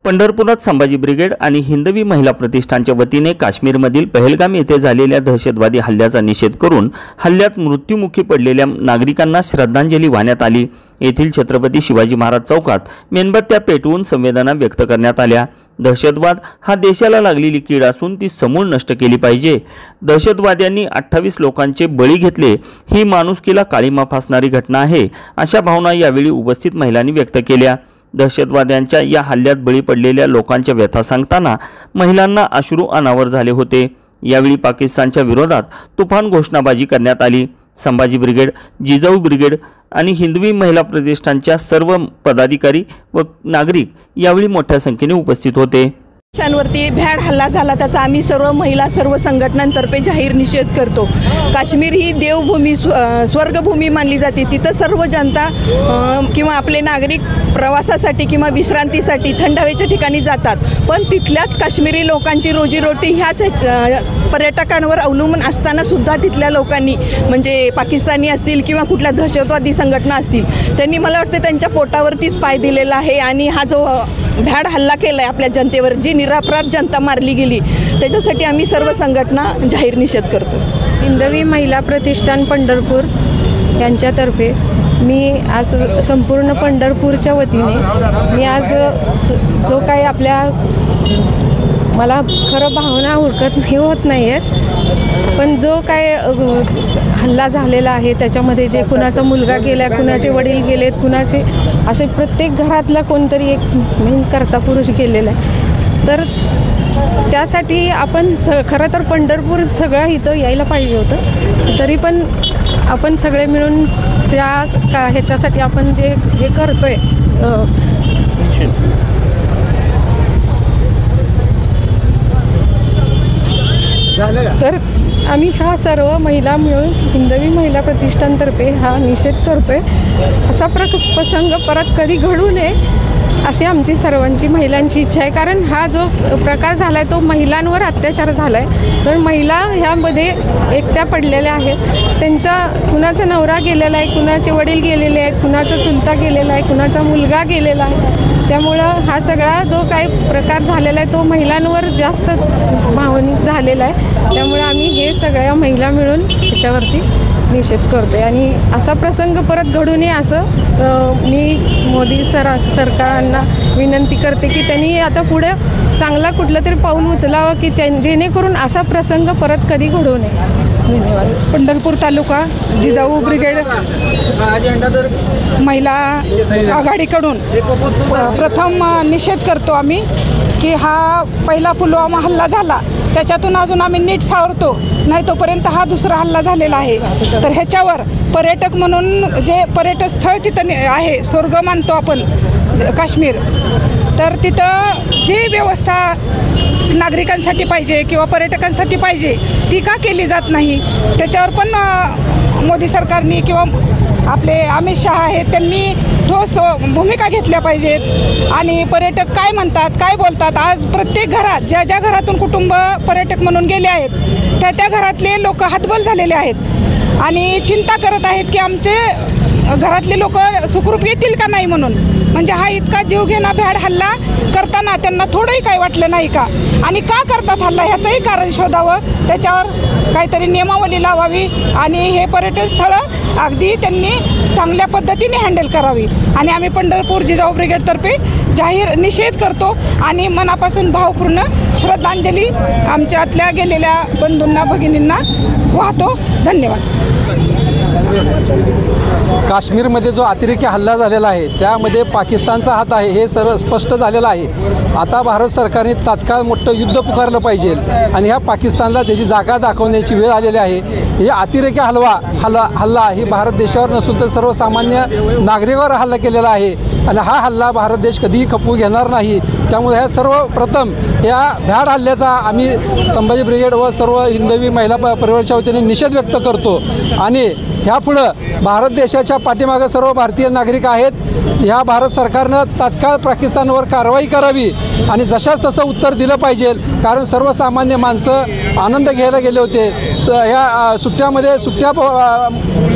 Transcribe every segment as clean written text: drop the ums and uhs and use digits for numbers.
पंढरपुरात संभाजी ब्रिगेड आणि हिंदवी महिला प्रतिष्ठानच्या वतीने काश्मीरमधील पहलगाम येथे झालेल्या दहशतवादी हल्ल्याचा निषेध करून हल्ल्यात मृत्युमुखी पडलेल्या नागरिकांना श्रद्धांजली वाहण्यात आली। येथील छत्रपती शिवाजी महाराज चौकात मेणबत्त्या पेटवून संवेदना व्यक्त करण्यात आल्या। दहशतवाद हा देशाला लागलेली कीड असून ती समूळ नष्ट केली पाहिजे। दहशतवाद्यांनी 28 लोकांचे बळी घेतले, ही माणुसकीला काळीमा फासणारी घटना आहे, अशा भावना यावेळी उपस्थित महिलांनी व्यक्त केल्या। दहशतवाद्यांच्या या हल्ल्यात बळी पडलेल्या लोकांच्या व्यथा सांगताना महिलांना अश्रू अनावर झाले होते। यावेळी पाकिस्तानच्या विरोधात तुफान घोषणाबाजी करण्यात आली। संभाजी ब्रिगेड, जिजाऊ ब्रिगेड आणि हिंदवी महिला प्रतिष्ठानच्या सर्व पदाधिकारी व नागरिक यावेळी मोठ्या संख्येने उपस्थित होते। वरती भ्याड हल्ला झाला, त्याचा आम्ही सर्व महिला सर्व संघटनांतर्फे जाहीर निषेध करतो। काश्मीर ही देवभूमी स्वर्गभूमी मानली जाते। तिथं सर्व जनता किंवा आपले नागरिक प्रवासासाठी किंवा विश्रांतीसाठी थंड हवेच्या ठिकाणी जातात, पण तिथल्याच काश्मीरी लोकांची रोजीरोटी ह्याच पर्यटकांवर अवलंबून असताना सुद्धा तिथल्या लोकांनी म्हणजे पाकिस्तानी असतील किंवा कुठल्या दहशतवादी संघटना असतील, त्यांनी मला वाटतं त्यांच्या पोटावरतीच पाय दिलेला आहे आणि हा जो भ्याड हल्ला केला आहे आपल्या जनतेवर, जी निरपराध जनता मारली गेली, त्याच्यासाठी आम्ही सर्व संघटना जाहीर निषेध करतो। हिंदवी महिला प्रतिष्ठान पंढरपूर यांच्यातर्फे मी आज संपूर्ण पंढरपूरच्या वतीने मी आज जो काही आपल्या मला खरं भावना होत नाही आहेत, पण जो काय हल्ला झालेला आहे त्याच्यामध्ये जे कुणाचा मुलगा गेला, कुणाचे वडील गेलेत, कुणाचे असे प्रत्येक घरातला कोणतरी एक मेन कर्ता पुरुष गेलेला आहे, तर त्यासाठी आपण खरं तर पंढरपूर सगळं इथं यायला पाहिजे होतं, तरी पण आपण सगळे मिळून त्या ह्याच्यासाठी आपण जे हे करतोय तर आम्ही हा सर्व महिला मिळून हिंदवी महिला प्रतिष्ठानतर्फे हा निषेध करतोय। असा प्रसंग परत कधी घडू नये अशी आमची सर्वांची महिलांची इच्छा आहे, कारण हा जो प्रकार झाला आहे तो महिलांवर अत्याचार झाला आहे, तर महिला ह्यामध्ये एकट्या पडलेल्या आहेत। त्यांचा कुणाचा नवरा गेलेला आहे, कुणाचे वडील गेलेले आहेत, कुणाचा चुलता गेलेला आहे, कुणाचा मुलगा गेलेला आहे, त्यामुळं हा सगळा जो काही प्रकार झालेला आहे तो महिलांवर जास्त भावनिक झालेला आहे। त्यामुळे आम्ही हे सगळ्या महिला मिळून त्याच्यावरती निषेध करतो आहे आणि असा प्रसंग परत घडू नये असं मी मोदी सरकारांना विनंती करते की त्यांनी आता पुढे चांगला कुठलं तरी पाऊल उचलावं की जेणेकरून असा प्रसंग परत कधी घडू नये। धन्यवाद। पंढरपूर तालुका जिजाऊ ब्रिगेड महिला आघाडीकडून प्रथम निषेध करतो आम्ही की हा पहिला पुलवामा हल्ला झाला, त्याच्यातून अजून आम्ही नीट सावरतो नाही तोपर्यंत हा दुसरा हल्ला झालेला आहे। तर ह्याच्यावर पर्यटक म्हणून जे पर्यटन स्थळ तिथं आहे, स्वर्ग मानतो आपण काश्मीर, तर तिथं जी व्यवस्था नागरिकांसाठी पाहिजे किंवा पर्यटकांसाठी पाहिजे ती का केली जात नाही, त्याच्यावर पण मोदी सरकारने किंवा आपले अमित शहा आहेत त्यांनी ठोस भूमिका घेतल्या पाहिजेत। आणि पर्यटक काय म्हणतात, काय बोलतात, आज प्रत्येक घरात ज्या ज्या घरातून कुटुंब पर्यटक म्हणून गेले आहेत त्या घरातले लोक हतबल झालेले आहेत आणि चिंता करत आहेत की आमचे घरातले लोक सुखरूप येतील का नाही म्हणून। म्हणजे हा इतका जीवघेणा भ्याड हल्ला करताना त्यांना थोडंही काय वाटलं नाही का, आणि का करतात हल्ला ह्याचंही कारण शोधावं, त्याच्यावर काहीतरी नियमावली लावावी आणि हे पर्यटन स्थळं अगदी त्यांनी चांगल्या पद्धतीने हँडल करावी। आणि आम्ही पंढरपूर जिजाऊ ब्रिगेडतर्फे जाहीर निषेध करतो आणि मनापासून भावपूर्ण श्रद्धांजली आमच्यातल्या गेलेल्या बंधूंना भगिनींना वाहतो। धन्यवाद। काश्मीरमध्ये जो अतिरेकी हल्ला झालेला आहे त्यामध्ये पाकिस्तानचा हात आहे हे सर्व स्पष्ट झालेलं आहे। आता भारत सरकारने तात्काळ मोठं युद्ध पुकारलं पाहिजे आणि ह्या पाकिस्तानला त्याची जागा दाखवण्याची वेळ आलेली आहे। हे अतिरेकी हल्ला ही भारत देशावर नसून तर सर्वसामान्य नागरिकावर हल्ला केलेला आहे आणि हा हल्ला भारत देश कधीही खपवू घेणार नाही। त्यामुळे ह्या सर्वप्रथम या भ्याड हल्ल्याचा आम्ही संभाजी ब्रिगेड व सर्व हिंदवी महिला परिवाराच्या वतीने निषेध व्यक्त करतो आणि ह्यापुढं भारत देशाच्या पाठीमागे सर्व भारतीय नागरिक आहेत। ह्या भारत सरकारनं तात्काळ पाकिस्तानवर कारवाई करावी आणि जशाच तसं उत्तर दिलं पाहिजे, कारण सर्वसामान्य माणसं आनंद घ्यायला गेले होते। ह्या सुट्ट्या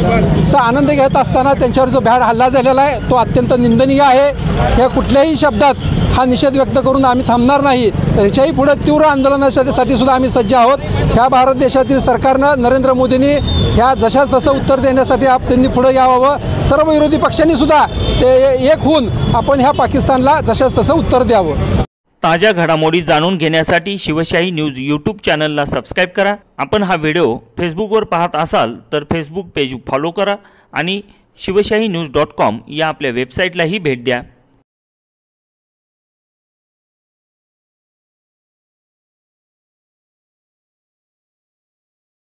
चा आनंद घेत असताना त्यांच्यावर जो भ्याड हल्ला झालेला आहे तो अत्यंत निंदनीय आहे. ह्या कुठल्याही शब्दात हा निषेध व्यक्त करून आम्ही थांबणार नाही. त्याच्याही पुढे तीव्र आंदोलनासाठी सुद्धा आम्ही सज्ज आहोत. ह्या भारत देशातील सरकारनं नरेंद्र मोदींनी ह्या जशाच तसं उत्तर देण्यासाठी त्यांनी पुढे यावं. सर्व विरोधी पक्षांनी सुद्धा ते एक होऊन आपण ह्या पाकिस्तानला जशाच तसं उत्तर द्यावं. ताज्या घडामोडी जाणून घेण्यासाठी शिवशाही न्यूज यूट्यूब चॅनलला सबस्क्राईब करा. आपण हा व्हिडिओ फेसबुकवर पाहत असाल तर फेसबुक पेज फॉलो करा आणि शिवशाही न्यूज.com या आपल्या वेबसाईटलाही भेट द्या.